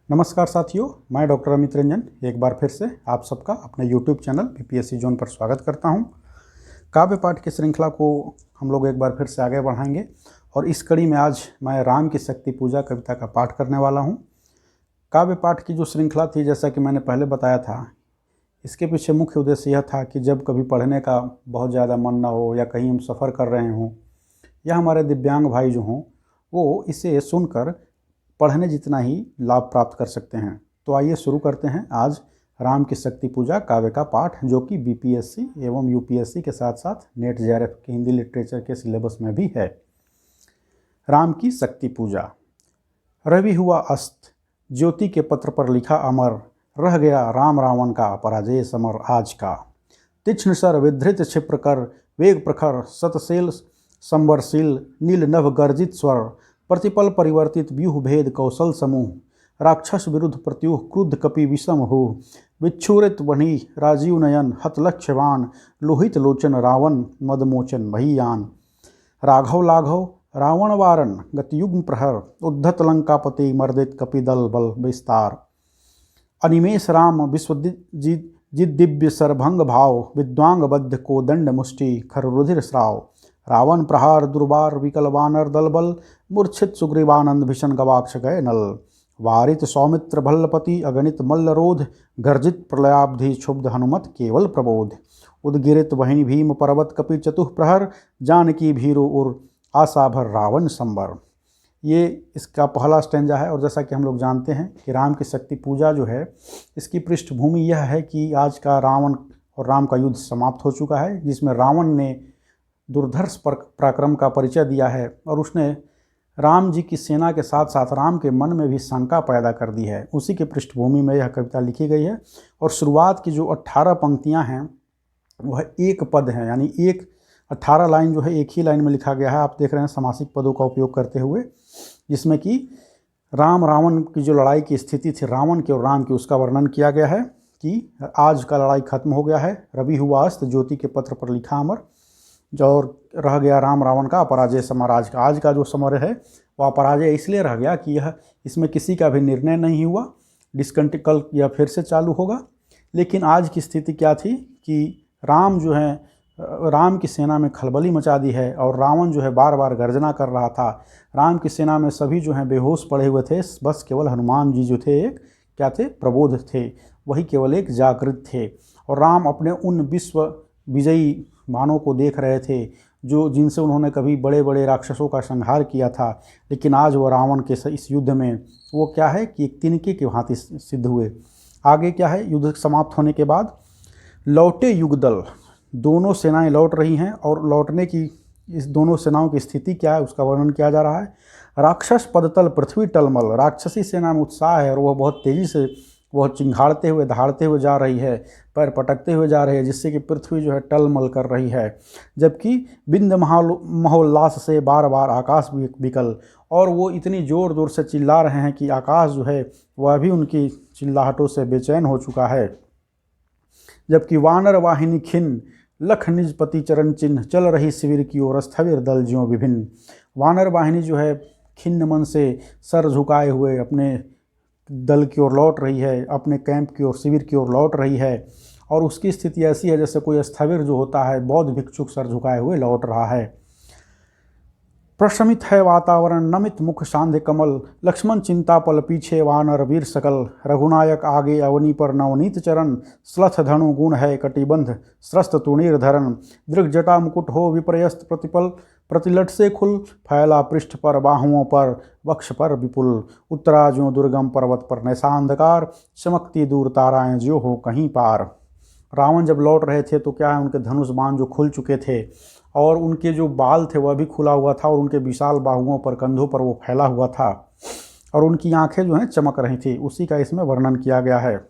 नमस्कार साथियों, मैं डॉक्टर अमित रंजन एक बार फिर से आप सबका अपने YouTube चैनल बीपीएससी जोन पर स्वागत करता हूं। काव्य पाठ की श्रृंखला को हम लोग एक बार फिर से आगे बढ़ाएंगे और इस कड़ी में आज मैं राम की शक्ति पूजा कविता का पाठ करने वाला हूं। काव्य पाठ की जो श्रृंखला थी, जैसा कि मैंने पहले बताया था, इसके पीछे मुख्य उद्देश्य यह था कि जब कभी पढ़ने का बहुत ज़्यादा मन ना हो या कहीं हम सफ़र कर रहे हों या हमारे दिव्यांग भाई जो हों वो इसे सुनकर पढ़ने जितना ही लाभ प्राप्त कर सकते हैं। तो आइए शुरू करते हैं आज राम की शक्ति पूजा काव्य का पाठ, जो कि बीपीएससी एवं यूपीएससी के साथ साथ नेट जेआरएफ के हिंदी लिटरेचर के सिलेबस में भी है। राम की शक्ति पूजा। रवि हुआ अस्त, ज्योति के पत्र पर लिखा अमर, रह गया राम रावण का पराजय समर आज का। तीक्ष्ण सर विधृत क्षिप्र कर, वेग प्रखर शतशैल संवरशील, नील नभ गर्जित स्वर, प्रतिपल परिवर्तित व्यूह भेद कौशल समूह, राक्षस विरुद्ध प्रत्युह क्रुद्ध कपि विषम हो, विच्छुरित वणी राजीव नयन हतलक्ष्यवान, लोहित लोचन रावण मदमोचन भैयान। राघव लाघव रावण वारन गतियुग्म प्रहर, उद्धत लंकापति मर्दित कपिदल बल विस्तार। अनिमेष राम विश्वजित दिव्य सरभंग भाव, विद्वांग बद्ध कोदंड मुष्टि खर रुधिर श्राव। रावण प्रहार दुर्बार विकल वानर दल बल, मूर्छित सुग्रीवानंद भीषण गवाक्ष गए नल। वारित सौमित्र भल्लपति अगणित मल्लरोध, गर्जित प्रलयाब्धि क्षुब्ध हनुमत केवल प्रबोध। उद्गिरित वहिनी भीम पर्वत कपि चतुः प्रहर, जानकी भीरु उर आशा भर रावण संबर। ये इसका पहला स्टेंजा है। और जैसा कि हम लोग जानते हैं कि राम की शक्ति पूजा जो है, इसकी पृष्ठभूमि यह है कि आज का रावण और राम का युद्ध समाप्त हो चुका है, जिसमें रावण ने दुर्धर्ष पराक्रम का परिचय दिया है और उसने राम जी की सेना के साथ साथ राम के मन में भी शंका पैदा कर दी है। उसी के पृष्ठभूमि में यह कविता लिखी गई है। और शुरुआत की जो 18 पंक्तियां हैं वह एक पद हैं, यानी 18 लाइन जो है एक ही लाइन में लिखा गया है। आप देख रहे हैं समासिक पदों का उपयोग करते हुए, जिसमें कि राम रावण की जो लड़ाई की स्थिति थी, रावण की और राम की, उसका वर्णन किया गया है कि आज का लड़ाई खत्म हो गया है। रवि हुआ अस्त, ज्योति के पत्र पर लिखा अमर, और रह गया राम रावण का अपराजय समर आज का। आज का जो समर है वह अपराजय इसलिए रह गया कि यह इसमें किसी का भी निर्णय नहीं हुआ। डिस्कंटिन्यू कल या फिर से चालू होगा। लेकिन आज की स्थिति क्या थी कि राम जो है, राम की सेना में खलबली मचा दी है और रावण जो है बार बार गर्जना कर रहा था। राम की सेना में सभी जो हैं बेहोश पड़े हुए थे, बस केवल हनुमान जी जो थे एक क्या थे, प्रबोध थे, वही केवल एक जागृत थे। और राम अपने उन विश्व विजयी मानों को देख रहे थे जो जिनसे उन्होंने कभी बड़े बड़े राक्षसों का संहार किया था। लेकिन आज वो रावण के इस युद्ध में वो क्या है कि एक तिनके की भांति सिद्ध हुए। आगे क्या है, युद्ध समाप्त होने के बाद लौटे युगदल, दोनों सेनाएं लौट रही हैं और लौटने की इस दोनों सेनाओं की स्थिति क्या है उसका वर्णन किया जा रहा है। राक्षस पदतल पृथ्वी टलमल, राक्षसी सेना में उत्साह है और वह बहुत तेज़ी से वह चिंघाड़ते हुए दहाड़ते हुए जा रही है, पैर पटकते हुए जा रही है, जिससे कि पृथ्वी जो है टलमल कर रही है। जबकि बिंद महोल्लास से बार बार आकाश विकल, और वो इतनी ज़ोर ज़ोर से चिल्ला रहे हैं कि आकाश जो है वह भी उनकी चिल्लाहटों से बेचैन हो चुका है। जबकि वानर वाहिनी खिन्न, लख निजपति चरण चिन्ह, चल रही शिविर की ओर स्थविर दल ज्यों विभिन्न। वानर वाहिनी जो है खिन्न मन से सर झुकाए हुए अपने दल की ओर लौट रही है, अपने कैंप की ओर, शिविर की ओर लौट रही है। और उसकी स्थिति ऐसी है जैसे कोई स्थविर जो होता है बौद्ध भिक्षुक सर झुकाए हुए लौट रहा है। प्रशमित है वातावरण, नमित मुख सांध्य कमल, लक्ष्मण चिंता पल पीछे वानर वीर सकल। रघुनायक आगे अवनी पर नवनीत चरण, स्लथ धनु गुण है कटिबंध स्रस्त तुणीर धरण। दृग जटा मुकुट हो विपर्यस्त प्रतिपल, प्रतिलट से खुल फैला पृष्ठ पर बाहुओं पर वक्ष पर विपुल। उत्तरा ज्यों दुर्गम पर्वत पर नैसा अंधकार, चमकती दूर ताराएं ज्यों हो कहीं पार। रावण जब लौट रहे थे तो क्या है, उनके धनुष बाण जो खुल चुके थे और उनके जो बाल थे वह भी खुला हुआ था और उनके विशाल बाहुओं पर, कंधों पर वो फैला हुआ था और उनकी आंखें जो हैं चमक रही थी। उसी का इसमें वर्णन किया गया है।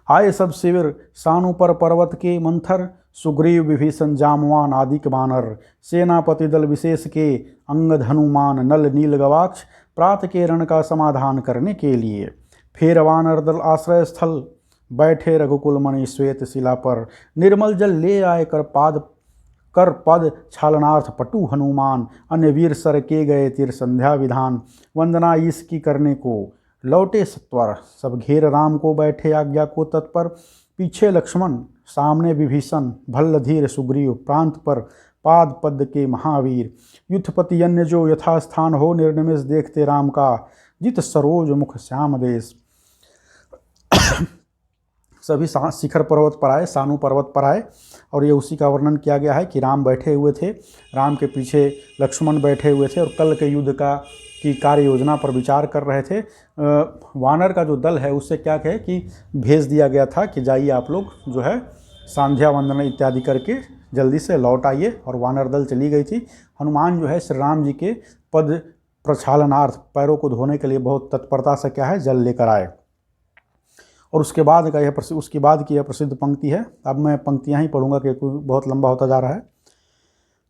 आए सब शिविर सानु पर पर्वत के मंथर, सुग्रीव विभीषण जामवान आदिक बानर। सेनापति दल विशेष के अंगद हनुमान, नल नील गवाक्ष प्रात के रण का समाधान करने के लिए। फिर वानर दल आश्रय स्थल, बैठे रघुकुल मणि श्वेत शिला पर। निर्मल जल ले आए कर पद छालनार्थ पटु हनुमान। अन्य वीर सर के गए तीर संध्या विधान, वंदना ईश की करने को। लौटे सत्वर। सब घेर राम को बैठे आज्ञा को तत्पर। पीछे लक्ष्मण सामने विभीषण, भल्ल धीर सुग्रीव प्रांत पर पाद पद के महावीर। युद्धपति अन्य जो यथास्थान हो, निर्निमेष देखते राम का, जित सरोज मुख श्याम देश। सभी शिखर पर्वत पर आए, सानू पर्वत पर आए, और ये उसी का वर्णन किया गया है कि राम बैठे हुए थे, राम के पीछे लक्ष्मण बैठे हुए थे और कल के युद्ध की कार्य योजना पर विचार कर रहे थे। वानर का जो दल है उससे क्या कहे कि भेज दिया गया था कि जाइए आप लोग जो है सांध्या वंदना इत्यादि करके जल्दी से लौट आइए, और वानर दल चली गई थी। हनुमान जो है श्री राम जी के पद प्रक्षालनार्थ, पैरों को धोने के लिए बहुत तत्परता से क्या है जल लेकर आए। और उसके बाद की यह प्रसिद्ध पंक्ति है। अब मैं पंक्तियाँ ही पढ़ूंगा क्योंकि बहुत लंबा होता जा रहा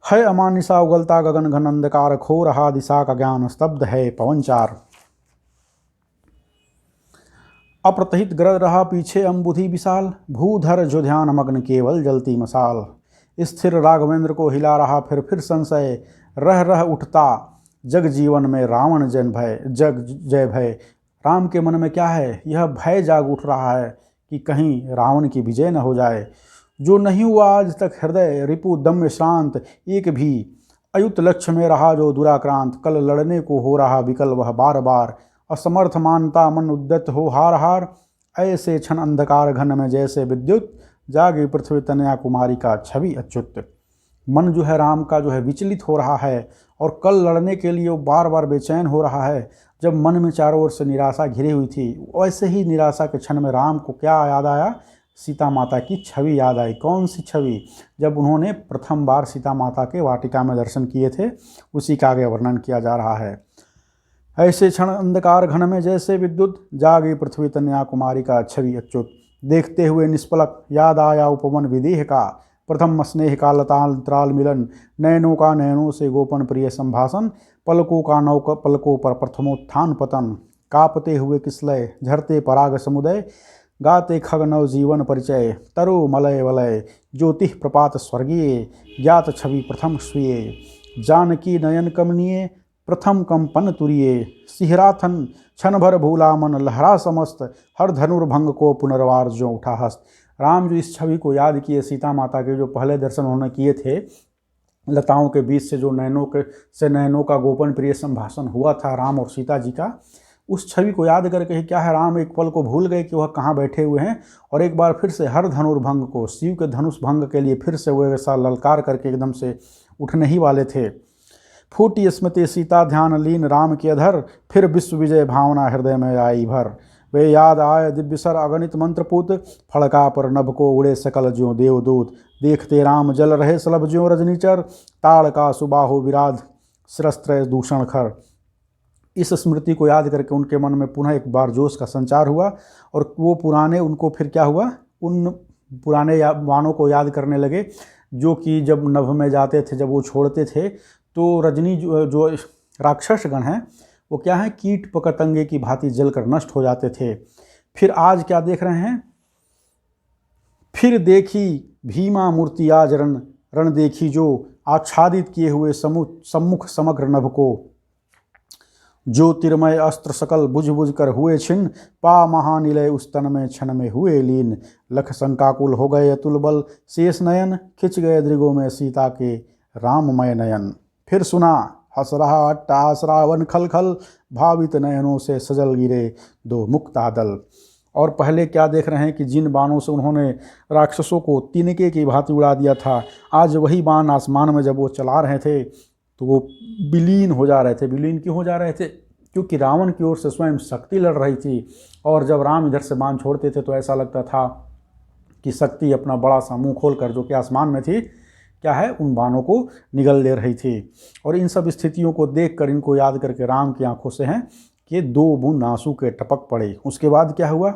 है अमानिसा उगलता गगन घन अंधकार, खो रहा दिशा का ज्ञान, स्तब्ध है पवनचार। अप्रतहित ग्रह रहा पीछे अम्बुधि विशाल, भूधर जो ध्यान मग्न केवल जलती मसाल। स्थिर राघवेंद्र को हिला रहा फिर संशय, रह उठता जग जीवन में रावण जग जय भय। राम के मन में क्या है, यह भय जाग उठ रहा है कि कहीं रावण की विजय न हो जाए। जो नहीं हुआ आज तक हृदय रिपु दम्य शांत, एक भी अयुत लक्ष्य में रहा जो दुराक्रांत। कल लड़ने को हो रहा विकल वह बार बार, असमर्थ मानता मन उद्यत हो हार हार। ऐसे क्षण अंधकार घन में जैसे विद्युत, जागी पृथ्वी तनया कुमारी का छवि अच्युत। मन जो है राम का जो है विचलित हो रहा है, और कल लड़ने के लिए वो बार बार बेचैन हो रहा है। जब मन में चारों ओर से निराशा घिरी हुई थी, वैसे ही निराशा के क्षण में राम को क्या याद आया, सीता माता की छवि याद आई। कौन सी छवि? जब उन्होंने प्रथम बार सीता माता के वाटिका में दर्शन किए थे, उसी का आगे वर्णन किया जा रहा है। ऐसे क्षण अंधकार घन में जैसे विद्युत, जागी पृथ्वी तनया कुमारी का छवि अच्युत। देखते हुए निष्पलक याद आया उपवन विदेह का, प्रथम स्नेह का लतांतराल मिलन। नयनों का नयनों से गोपन प्रिय संभाषण, पलकों का पलकों पर प्रथमोत्थान पतन। कापते हुए किसलय झरते पराग समुदय, गाते खग नव जीवन परिचय। तरु मलय वलय ज्योति प्रपात स्वर्गीय, ज्ञात छवि प्रथम स्वीय। जानकी नयन कमनीय प्रथम कंपन तुरिये, सिहराथन क्षण भर भूला मन लहरा समस्त। हर धनुर्भंग को पुनर्वार जो उठा हस्त। राम जो इस छवि को याद किए, सीता माता के जो पहले दर्शन उन्होंने किए थे, लताओं के बीच से जो नयनों का गोपन प्रिय संभाषण हुआ था राम और सीता जी का, उस छवि को याद करके ही क्या है, राम एक पल को भूल गए कि वह कहाँ बैठे हुए हैं, और एक बार फिर से हर धनुर्भंग को, शिव के धनुष भंग के लिए फिर से वो ऐसा ललकार करके एकदम से उठने ही वाले थे। फूटी स्मृति सीता ध्यान लीन राम के अधर, फिर विश्व विजय भावना हृदय में आई भर। वे याद आए दिव्यसर अगणित मंत्रपूत, फड़का पर नभ को उड़े सकल ज्यों देवदूत। देखते राम जल रहे सलभ ज्यों रजनीचर, ताड़ का सुबाहु विराध शिरस्त्र दूषण खर। इस स्मृति को याद करके उनके मन में पुनः एक बार जोश का संचार हुआ, और वो पुराने उनको फिर क्या हुआ, उन पुराने वानों को याद करने लगे जो कि जब नभ में जाते थे, जब वो छोड़ते थे तो रजनी जो राक्षस गण हैं वो क्या है, कीट पतंगे की भांति जलकर नष्ट हो जाते थे। फिर आज क्या देख रहे हैं, फिर देखी भीमा मूर्ति आज रण देखी जो, आच्छादित किए हुए सम्मुख समग्र नभ को। ज्योतिर्मय अस्त्र सकल बुझ बुझ कर हुए छिन्न, पा महानिलय उस तन में क्षण में हुए लीन। लख शंकाकुल हो गए अतुल बल शेष नयन, खिंच गए दृगों में सीता के राममय नयन। फिर सुना हंस रहा अट्टहास रावण खल खल, भावित नयनों से सजल गिरे दो मुक्ता दल। और पहले क्या देख रहे हैं कि जिन बाणों से उन्होंने राक्षसों को तिनके की भांति उड़ा दिया था, आज वही बाण आसमान में जब वो चला रहे थे तो वो विलीन हो जा रहे थे। विलीन क्यों हो जा रहे थे? क्योंकि रावण की ओर से स्वयं शक्ति लड़ रही थी, और जब राम इधर से बाण छोड़ते थे तो ऐसा लगता था कि शक्ति अपना बड़ा सा मुँह खोल कर, जो कि आसमान में थी, क्या है, उन बाणों को निगल ले रही थी। और इन सब स्थितियों को देखकर, इनको याद करके राम की आंखों से हैं कि दो बूंद आंसू के टपक पड़े। उसके बाद क्या हुआ,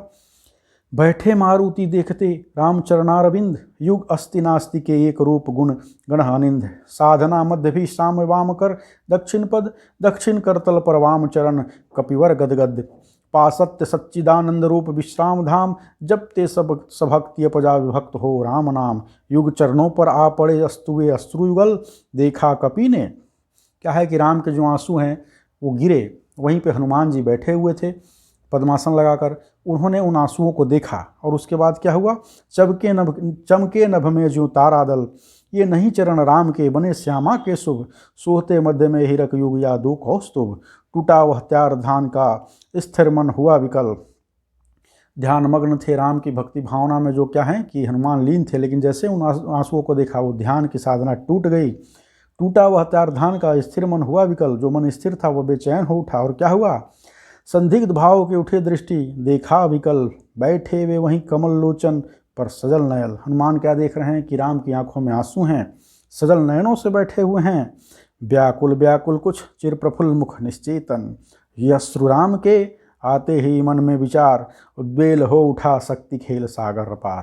बैठे मारुति देखते राम चरणारविंद, युग अस्ति नास्ति के एक रूप गुण गण अनिंद। साधना मध्य भी शाम वाम कर, दक्षिण पद दक्षिण कर तल पर वाम चरण, कपिवर गदगद। पासत्य सच्चिदानंद रूप विश्राम धाम, जब ते सब सभक्ति अपजा विभक्त हो राम नाम। युग चरणों पर आ पड़े अस्तुए अश्रुयुगल, देखा कपि ने। क्या है कि राम के जो आंसू हैं वो गिरे, वहीं पे हनुमान जी बैठे हुए थे। पद्मासन लगाकर। उन्होंने उन आंसुओं को देखा और उसके बाद क्या हुआ, चमके नभ में ज्यों तारादल, ये नहीं चरण राम के बने श्यामा के शुभ, सोहते मध्य में हीरक युग या दो कौस्तुभ, टूटा वह त्यार ध्यान का स्थिर मन हुआ विकल। ध्यान मग्न थे राम की भक्ति भावना में, जो क्या है कि हनुमान लीन थे, लेकिन जैसे उन आंसुओं को देखा वो ध्यान की साधना टूट गई। टूटा वह त्यार ध्यान का स्थिर मन हुआ विकल, जो मन स्थिर था वह बेचैन हो उठा। और क्या हुआ, संदिग्ध भाव के उठे दृष्टि देखा विकल, बैठे वे वहीं कमल लोचन पर सजल नयल। हनुमान क्या देख रहे हैं कि राम की आंखों में आंसू हैं, सजल नयनों से बैठे हुए हैं। व्याकुल व्याकुल कुछ चिर प्रफुल्ल मुख निश्चेतन, यश्रु राम के आते ही मन में विचार, उद्वेल हो उठा शक्ति खेल सागर पार।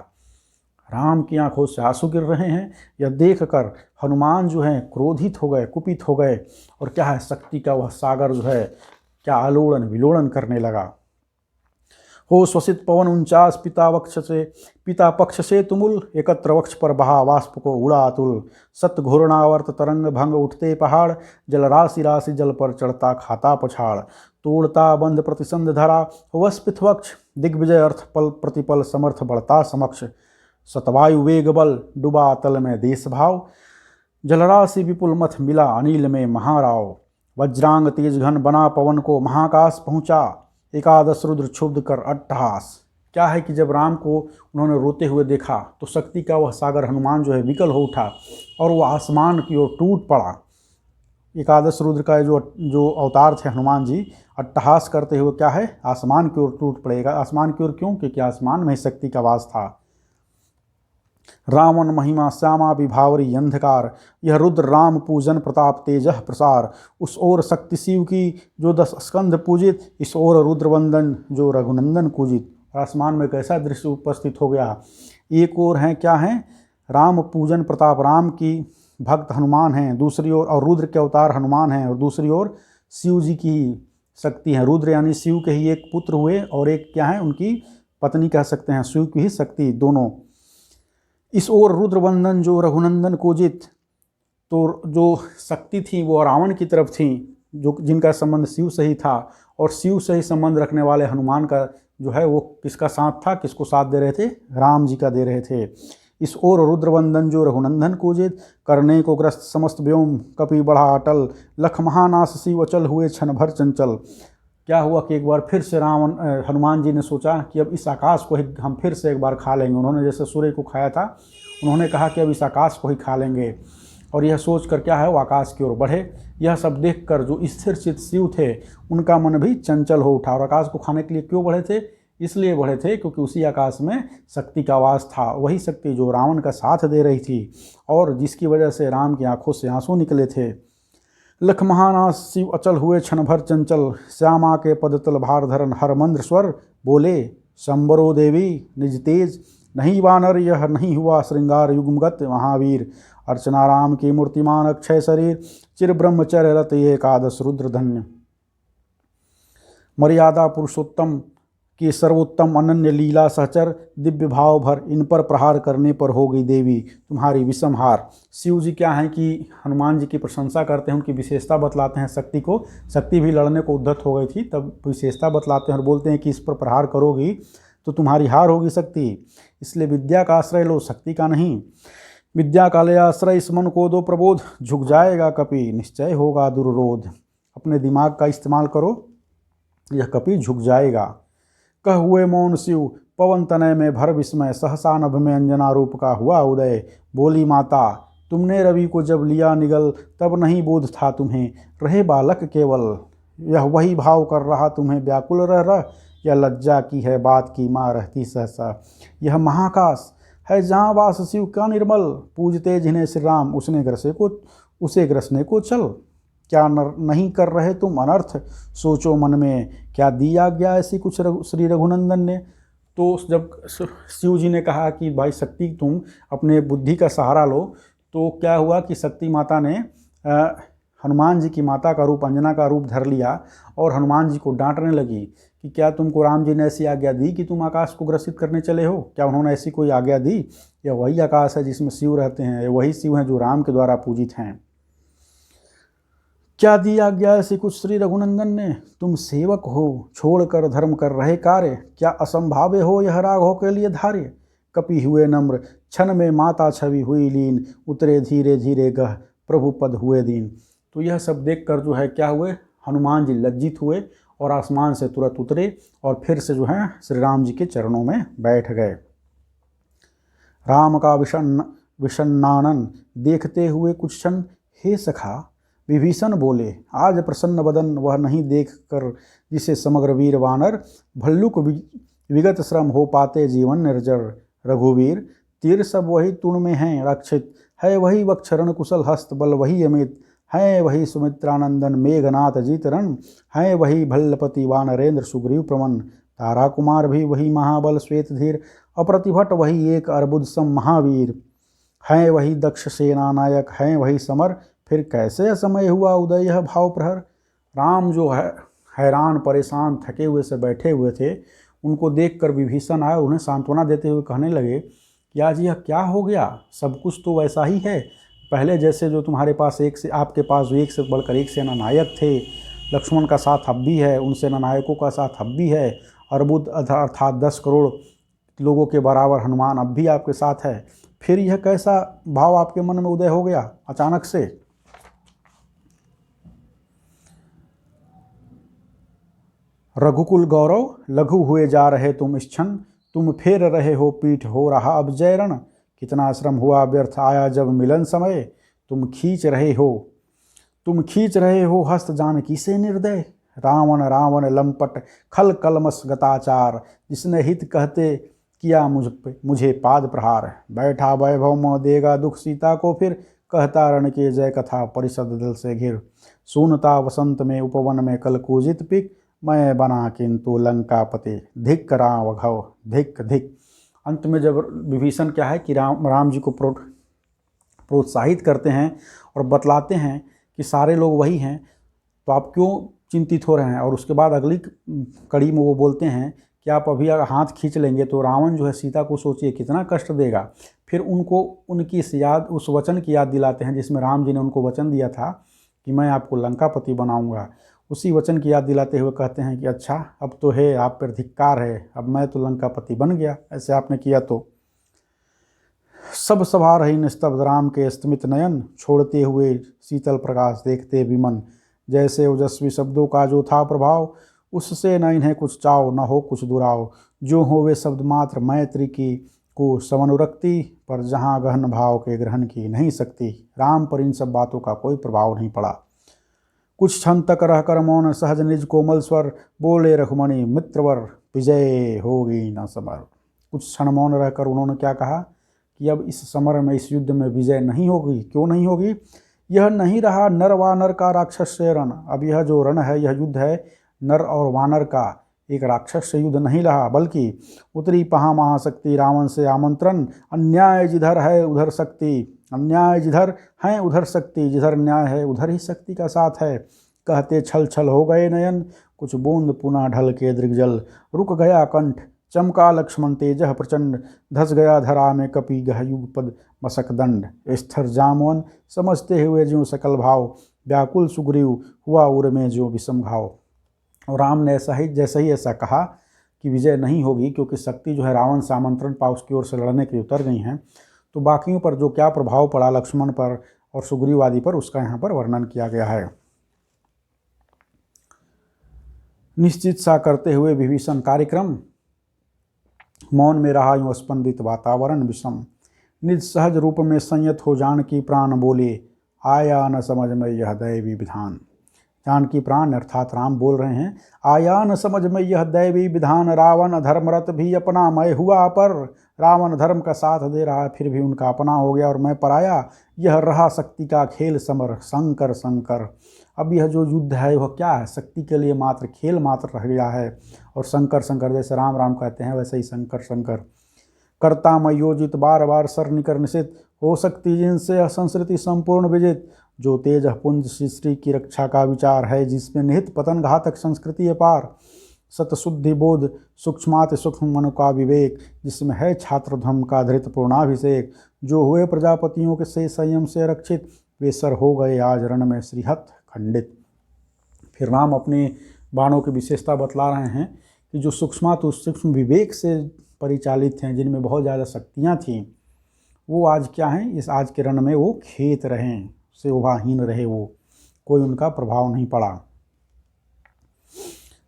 राम की आंखों से आंसू गिर रहे हैं, यह देखकर हनुमान जो हैं क्रोधित हो गए, कुपित हो गए। और क्या है, शक्ति का वह सागर जो है क्या आलोड़न विलोड़न करने लगा। हो श्वसित पवन 49 पिता पक्ष से तुमुल, एकत्र वक्ष पर बहा वाष्प को उड़ा अतुल। सत घूर्णावर्त तरंग भंग उठते पहाड़, जल राशि राशि जल पर चढ़ता खाता पछाड़। तोड़ता बंध प्रतिसंध धरा वस्पित वक्ष, दिग्विजय अर्थ पल प्रतिपल समर्थ बढ़ता समक्ष। सतवायु वेग बल डुबा तल में देश भाव, जलराशि विपुल मथ मिला अनिल में महाराव। वज्रांग तेज घन बना पवन को महाकाश पहुँचा, एकादश रुद्र क्षुब्ध कर अट्टहास। क्या है कि जब राम को उन्होंने रोते हुए देखा तो शक्ति का वह सागर हनुमान जो है विकल हो उठा और वह आसमान की ओर टूट पड़ा। एकादश रुद्र का जो अवतार थे हनुमान जी, अट्टहास करते हुए क्या है आसमान की ओर टूट पड़ेगा। आसमान की ओर क्यों, क्योंकि आसमान में शक्ति का वास था। रावण महिमा श्यामा विभावरी अंधकार, यह रुद्र राम पूजन प्रताप तेजह प्रसार। उस ओर शक्ति शिव की जो 10 स्कंध पूजित, इस ओर रुद्रवंदन जो रघुनंदन पूजित। आसमान में कैसा दृश्य उपस्थित हो गया। एक ओर हैं क्या हैं राम पूजन प्रताप, राम की भक्त हनुमान हैं, दूसरी ओर और रुद्र के अवतार हनुमान हैं, और दूसरी ओर शिव जी की शक्ति है। रुद्र यानी शिव के ही एक पुत्र हुए और एक क्या है उनकी पत्नी कह सकते हैं, शिव की ही शक्ति दोनों। इस ओर रुद्रवंदन जो रघुनंदन कोजित, तो जो शक्ति थी वो रावण की तरफ थी, जो जिनका संबंध शिव से ही था, और शिव से ही संबंध रखने वाले हनुमान का जो है वो किसका साथ था, किसको साथ दे रहे थे, राम जी का दे रहे थे। इस ओर रुद्रवंदन जो रघुनंदन कोजित, करने को ग्रस्त समस्त व्योम कपि बढ़ा अटल, लख महानाश शिव अचल हुए क्षण भर चंचल। क्या हुआ कि एक बार फिर से हनुमान जी ने सोचा कि अब इस आकाश को ही हम फिर से एक बार खा लेंगे। उन्होंने जैसे सूर्य को खाया था, उन्होंने कहा कि अब इस आकाश को ही खा लेंगे, और यह सोच कर क्या है वो आकाश की ओर बढ़े। यह सब देखकर जो स्थिर चित शिव थे उनका मन भी चंचल हो उठा। और आकाश को खाने के लिए क्यों बढ़े थे, इसलिए बढ़े थे क्योंकि उसी आकाश में शक्ति का वास था, वही शक्ति जो रावण का साथ दे रही थी और जिसकी वजह से राम की आंखों से आंसू निकले थे। लख महानाश शिव अचल हुए क्षण भर चंचल, श्यामा के पदतल भार धरन हर मंद्र स्वर, बोले शंबरो देवी निज तेज, नहीं वानर यह नहीं हुआ श्रृंगार युग्मगत महावीर। अर्चना राम की मूर्तिमान अक्षय शरीर, चिर ब्रह्मचर्य रत एकादश रुद्र धन्य। मर्यादा पुरुषोत्तम कि सर्वोत्तम अनन्य लीला सहचर, दिव्य भाव भर इन पर प्रहार करने पर हो गई देवी तुम्हारी विषम हार। शिव जी क्या हैं कि हनुमान जी की प्रशंसा करते हैं, उनकी विशेषता बतलाते हैं शक्ति को। शक्ति भी लड़ने को उद्धत हो गई थी, तब विशेषता बतलाते हैं और बोलते हैं कि इस पर प्रहार करोगी तो तुम्हारी हार होगी शक्ति, इसलिए विद्या का आश्रय लो शक्ति का नहीं। विद्या का ले आश्रय इस मन को दो प्रबोध, झुक जाएगा कपि निश्चय होगा दुर्रोध। अपने दिमाग का इस्तेमाल करो, यह कपि झुक जाएगा। कह हुए मौन शिव पवन तनय में भर विस्मय, सहसा नभ में अंजना रूप का हुआ उदय। बोली माता तुमने रवि को जब लिया निगल, तब नहीं बोध था तुम्हें रहे बालक केवल। यह वही भाव कर रहा तुम्हें व्याकुल रह, यह लज्जा की है बात की माँ रहती सहसा। यह महाकाश है जहाँ वास शिव का निर्मल, पूजते जिन्हें श्री राम उसे ग्रसने को चल। क्या नहीं कर रहे तुम अनर्थ, सोचो मन में क्या दी आज्ञा ऐसी कुछ श्री रघुनंदन ने। तो जब शिव जी ने कहा कि भाई शक्ति तुम अपने बुद्धि का सहारा लो, तो क्या हुआ कि शक्ति माता ने हनुमान जी की माता का रूप, अंजना का रूप धर लिया और हनुमान जी को डांटने लगी कि क्या तुमको राम जी ने ऐसी आज्ञा दी कि तुम आकाश को ग्रसित करने चले हो, क्या उन्होंने ऐसी कोई आज्ञा दी? यह वही आकाश है जिसमें शिव रहते हैं, वही शिव हैं जो राम के द्वारा पूजित हैं। क्या दी आज्ञा ऐसी कुछ श्री रघुनंदन ने, तुम सेवक हो छोड़कर धर्म कर रहे कार्य, क्या असंभावे हो यह राघव के लिए धार्य। कपि हुए नम्र क्षण में माता छवि हुई लीन, उतरे धीरे धीरे गह प्रभु पद हुए दीन। तो यह सब देखकर जो है क्या हुए, हनुमान जी लज्जित हुए और आसमान से तुरंत उतरे और फिर से जो है श्री राम जी के चरणों में बैठ गए। राम का विषण्णानन देखते हुए कुछ क्षण, हे सखा विभीषण बोले, आज प्रसन्न बदन वह नहीं देख कर, जिसे समग्र वीर वानर भल्लुक विगत श्रम हो पाते जीवन निर्जर। रघुवीर तीर सब वही तुण में हैं रक्षित, है वही वक्षरण कुशल हस्त बल वही अमित, है वही सुमित्रानंदन मेघनाथ जीतरण, है वही भल्लपति वानरेंद्र सुग्रीव प्रमन। तारा कुमार भी वही महाबल श्वेत धीर, अप्रतिभट वही एक अर्बुद सम महावीर, है वही दक्ष सेना नायक, है वही समर, फिर कैसे असमय हुआ उदय यह भाव प्रहर। राम जो है हैरान परेशान थके हुए से बैठे हुए थे, उनको देखकर विभीषण आए, उन्हें सांत्वना देते हुए कहने लगे कि आज यह क्या हो गया, सब कुछ तो वैसा ही है पहले जैसे, जो तुम्हारे पास एक से आपके पास जो एक से बढ़कर एक सेना नायक थे, लक्ष्मण का साथ अब भी है, उन सेना नायकों का साथ अब भी है, अर्बुद अर्थात 10 करोड़ लोगों के बराबर हनुमान अब भी आपके साथ है, फिर यह कैसा भाव आपके मन में उदय हो गया अचानक से। रघुकुल गौरव लघु हुए जा रहे तुम इस क्षण, तुम फेर रहे हो पीठ हो रहा अब जयरण, कितना श्रम हुआ व्यर्थ आया जब मिलन समय, तुम खींच रहे हो हस्त जानकी से निर्दय। रावण रावण लंपट खल कलमस गताचार, जिसने हित कहते किया मुझे पाद प्रहार। बैठा वैभव में देगा दुख सीता को फिर, कहता रण के जय कथा परिषद दिल से घिर। सुनता वसंत में उपवन में कल कूजित पिक, मैं बना किंतु लंकापति धिक राघव धिक धिक। अंत में जब विभीषण क्या है कि राम जी को प्रोत्साहित करते हैं और बतलाते हैं कि सारे लोग वही हैं, तो आप क्यों चिंतित हो रहे हैं। और उसके बाद अगली कड़ी में वो बोलते हैं कि आप अभी अगर हाथ खींच लेंगे तो रावण जो है सीता को सोचिए कितना कष्ट देगा। फिर उनको उनकी उस वचन की याद दिलाते हैं जिसमें राम जी ने उनको वचन दिया था कि मैं आपको लंकापति बनाऊंगा। उसी वचन की याद दिलाते हुए कहते हैं कि अच्छा अब तो है, आप पर धिक्कार है, अब मैं तो लंकापति बन गया, ऐसे आपने किया तो। सब सभा रही निस्तब्ध राम के स्मित नयन, छोड़ते हुए शीतल प्रकाश देखते विमन। जैसे ओजस्वी शब्दों का जो था प्रभाव, उससे न इन्हें कुछ चाव न हो कुछ दुराव। जो हो वे शब्द मात्र मैत्री की को समनुरक्ति, पर जहाँ गहन भाव के ग्रहण की नहीं सकती। राम पर इन सब बातों का कोई प्रभाव नहीं पड़ा। कुछ क्षण तक रहकर मौन सहज निज कोमल स्वर, बोले रघुमणि मित्रवर विजय होगी न समर। कुछ क्षण मौन रहकर उन्होंने क्या कहा कि अब इस समर में, इस युद्ध में विजय नहीं होगी। क्यों नहीं होगी? यह नहीं रहा नर वानर का राक्षस से रण। अब यह जो रण है, यह युद्ध है नर और वानर का, एक राक्षस से युद्ध नहीं रहा, बल्कि उतरी पहा महाशक्ति रावण से आमंत्रण। अन्याय जिधर है उधर शक्ति, अन्याय जिधर है उधर शक्ति, जिधर न्याय है उधर ही शक्ति का साथ है। कहते छल छल हो गए नयन, कुछ बूंद पुनः ढल के दृग्जल। रुक गया कंठ, चमका लक्ष्मण तेजह प्रचंड। धस गया धरा में कपि गह युगपद मसक दंड। स्थिर जामवन समझते हुए ज्यों सकल भाव, व्याकुल सुग्रीव हुआ उर में ज्यों विषम घाव। और राम ने जैसे ही ऐसा कहा कि विजय नहीं होगी, क्योंकि शक्ति जो है रावण से आमंत्रण पा उसकी ओर से लड़ने के लिए उतर गई हैं, तो बाकियों पर जो क्या प्रभाव पड़ा लक्ष्मण पर और सुग्रीव आदि पर, उसका यहाँ पर वर्णन किया गया है। निश्चित सा करते हुए विभीषण कार्यक्रम, मौन में रहा यूं स्पंदित वातावरण विषम। निज सहज रूप में संयत हो जानकी प्राण बोले, आया न समझ में यह दैवी विधान। जानकी प्राण अर्थात राम बोल रहे हैं, आया न समझ में यह दैवी विधान। रावण धर्मरत भी अपना मैं हुआ पर। रावण धर्म का साथ दे रहा है फिर भी उनका अपना हो गया और मैं पराया। यह रहा शक्ति का खेल समर, शंकर शंकर। अब यह जो युद्ध है वह क्या है? शक्ति के लिए मात्र खेल मात्र रह गया है। और शंकर शंकर जैसे राम राम कहते हैं वैसे ही शंकर शंकर। कर्ता मैं योजित बार बार सर निकर निशित, हो सकती जिनसे असंस्कृति संपूर्ण विजित। जो तेज पुंज श्री की रक्षा का विचार है, जिसमें निहित पतन घातक संस्कृति अपार। सतशुद्धि बोध सूक्ष्माति सूक्ष्म मन का विवेक, जिसमें है छात्र धर्म का धृत पूर्णाभिषेक। जो हुए प्रजापतियों के से संयम से रक्षित, वे सर हो गए आज रण में श्रीहत खंडित। फिर राम अपने बाणों की विशेषता बतला रहे हैं कि जो सूक्ष्म विवेक से परिचालित हैं, जिनमें बहुत ज़्यादा शक्तियाँ थीं, वो आज क्या हैं, इस आज के रण में वो खेत रहें, शोभाहीन रहे, वो कोई उनका प्रभाव नहीं पड़ा।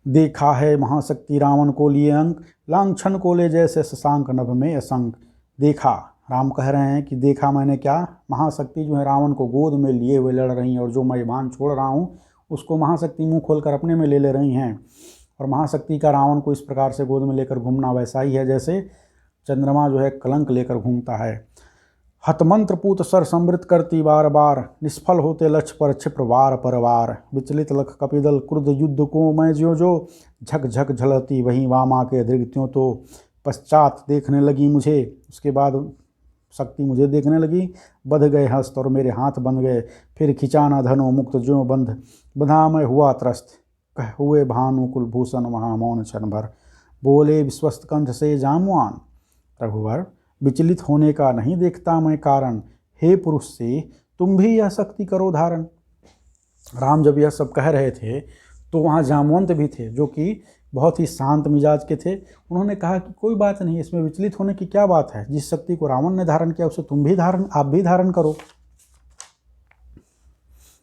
देखा है महाशक्ति रावण को लिए अंक, लांछन को ले जैसे शशांक नभ में असंक। देखा, राम कह रहे हैं कि देखा मैंने क्या, महाशक्ति जो है रावण को गोद में लिए हुए लड़ रही हैं, और जो मैं बाण छोड़ रहा हूँ उसको महाशक्ति मुंह खोलकर अपने में ले रही हैं। और महाशक्ति का रावण को इस प्रकार से गोद में लेकर घूमना वैसा ही है जैसे चंद्रमा जो है कलंक लेकर घूमता है। हतमंत्र पूत सर समृत करती बार बार, निष्फल होते लक्ष्य पर क्षिप्र वार पर वार। विचलित लख कपिदल क्रुद्ध युद्ध को मैं ज्यो जो, झक झक झलती वहीं वामा के दृग त्यों तो। पश्चात देखने लगी मुझे, उसके बाद शक्ति मुझे देखने लगी, बध गए हस्त और मेरे हाथ बंध गए। फिर खिंचाना धनो मुक्त ज्यो बंध, बधा मैं हुआ त्रस्त, कह हुए भानु कुलभूषण महामौन क्षण भर। बोले विश्वस्त कंठ से जामुआन, रघुवर विचलित होने का नहीं देखता मैं कारण, हे पुरुष से तुम भी यह शक्ति करो धारण। राम जब यह सब कह रहे थे तो वहाँ जामवंत भी थे, जो कि बहुत ही शांत मिजाज के थे। उन्होंने कहा कि कोई बात नहीं, इसमें विचलित होने की क्या बात है, जिस शक्ति को रावण ने धारण किया उसे आप भी धारण करो।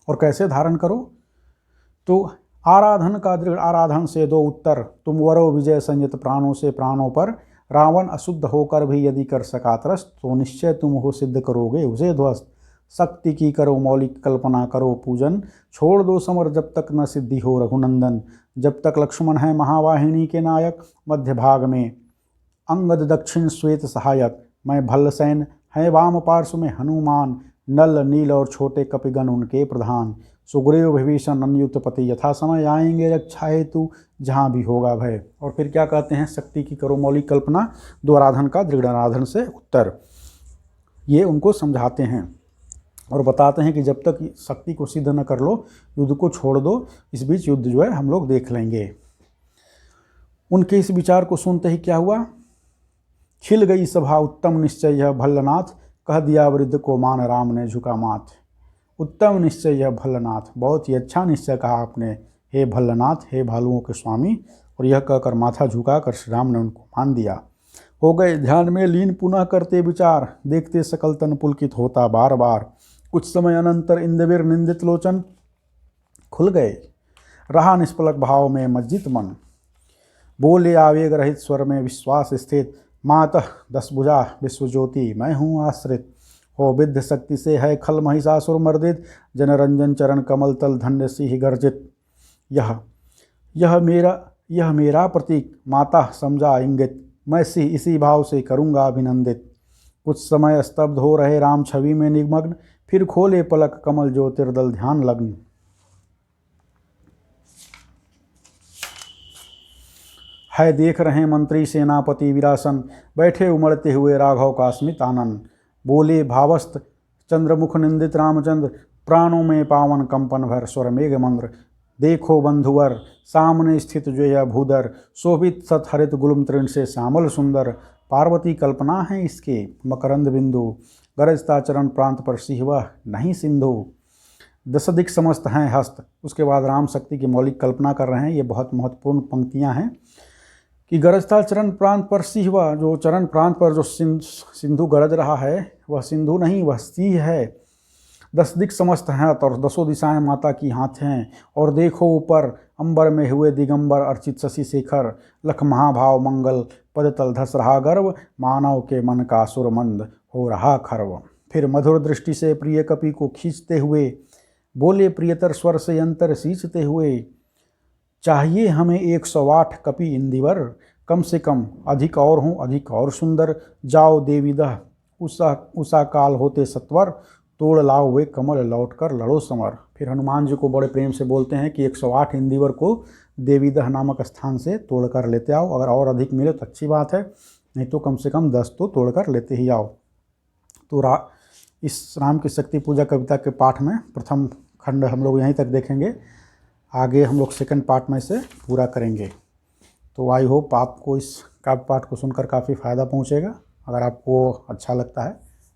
और कैसे धारण करो, तो आराधन का दृढ़ आराधन से दो उत्तर, तुम वरो विजय संयत प्राणों से प्राणों पर। रावण अशुद्ध होकर भी यदि कर सका त्रस्त, तो निश्चय तुम हो सिद्ध करोगे उसे ध्वस्त। शक्ति की करो मौलिक कल्पना करो पूजन, छोड़ दो समर जब तक न सिद्धि हो रघुनंदन। जब तक लक्ष्मण है महावाहिनी के नायक, मध्य भाग में अंगद दक्षिण श्वेत सहायक। मैं भल्लसैन है वाम पार्श्व में हनुमान, नल नील और छोटे कपिगण उनके प्रधान। सुग्रीव विभीषण अनयुत पति यथा समय आएंगे रक्षा हेतु, जहाँ भी होगा भय। और फिर क्या कहते हैं, शक्ति की करो मौलिक कल्पना, दो आराधन का दृढ़ आराधन से उत्तर। ये उनको समझाते हैं और बताते हैं कि जब तक शक्ति को सिद्ध न कर लो, युद्ध को छोड़ दो, इस बीच युद्ध जो है हम लोग देख लेंगे। उनके इस विचार को सुनते ही क्या हुआ, खिल गई सभा उत्तम निश्चय यह भल्लनाथ, कह दिया वृद्ध को मान राम ने झुका माथ। उत्तम निश्चय यह भल्लनाथ, बहुत ही अच्छा निश्चय कहा आपने हे भल्लनाथ, हे भालुओं के स्वामी। और यह कहकर माथा झुकाकर श्री राम ने उनको मान दिया। हो गए ध्यान में लीन पुनः करते विचार, देखते सकल तन पुलकित होता बार बार। कुछ समय अनंतर इंद्रवीर निंदित लोचन, खुल गए रहा निष्पलक भाव में मज्जित मन। बोले आवेग रहित स्वर में विश्वास स्थित, मातः दस भुजा विश्व ज्योति मैं हूँ आश्रित। हो विद्ध शक्ति से है खल महिषासुर मर्दित, जनरंजन चरण कमल तल धन्य सिंह गर्जित। यह मेरा प्रतीक माता समझा इंगित, मैं सिंह इसी भाव से करूँगा अभिनंदित। कुछ समय स्तब्ध हो रहे राम छवि में निमग्न, फिर खोले पलक कमल ज्योतिर्दल ध्यान लग्न। है देख रहे मंत्री सेनापति विरासन, बैठे उमड़ते हुए राघव का स्मित आनंद। बोले भावस्त चंद्रमुख निंदित रामचंद्र, प्राणों में पावन कंपन भर स्वर मेघ मंद्र। देखो बंधुवर सामने स्थित जो यह भूधर, शोभित सत हरित गुलम तृण से श्यामल सुंदर। पार्वती कल्पना है इसके मकरंद बिंदु, गरजता चरण प्रांत पर सिंह वह नहीं सिंधु। दस दिक समस्त हैं हस्त। उसके बाद राम शक्ति की मौलिक कल्पना कर रहे हैं। ये बहुत महत्वपूर्ण पंक्तियां हैं कि गरजता चरण प्रांत पर सिंह वह, जो चरण प्रांत पर जो सिंधु गरज रहा है वह सिंधु नहीं, वह सिंह है। दस दिक समस्त हैं और दसों दिशाएं माता की हाथ हैं। और देखो ऊपर अंबर में हुए दिगंबर अर्चित शशि शेखर, लख महाभाव मंगल पद तल धस रहा गर्व, मानव के मन का सुरमंद हो रहा खर्व। फिर मधुर दृष्टि से प्रिय कपि को खींचते हुए बोले प्रियतर स्वर से अंतर सींचते हुए, चाहिए हमें 108 कपि इंदिवर, कम से कम अधिक और हों अधिक और सुंदर। जाओ देवी दह उषा काल होते सत्वर, तोड़ लाओ वे कमल लौट कर लड़ो समर। फिर हनुमान जी को बड़े प्रेम से बोलते हैं कि 108 इंदिवर को देवीदह नामक स्थान से तोड़ कर लेते आओ। अगर और अधिक मिले तो अच्छी बात है, नहीं तो कम से कम 10 तो तोड़ कर लेते ही आओ। तो इस राम की शक्ति पूजा कविता के पाठ में प्रथम खंड हम लोग यहीं तक देखेंगे। आगे हम लोग सेकंड पार्ट में से पूरा करेंगे। तो आई होप आपको इस काव्य पाठ को सुनकर काफ़ी फ़ायदा पहुंचेगा। अगर आपको अच्छा लगता है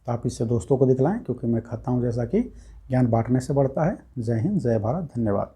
तो आप इसे दोस्तों को दिखलाएं, क्योंकि मैं कहता हूं जैसा कि ज्ञान बांटने से बढ़ता है। जय हिंद, जय भारत, धन्यवाद।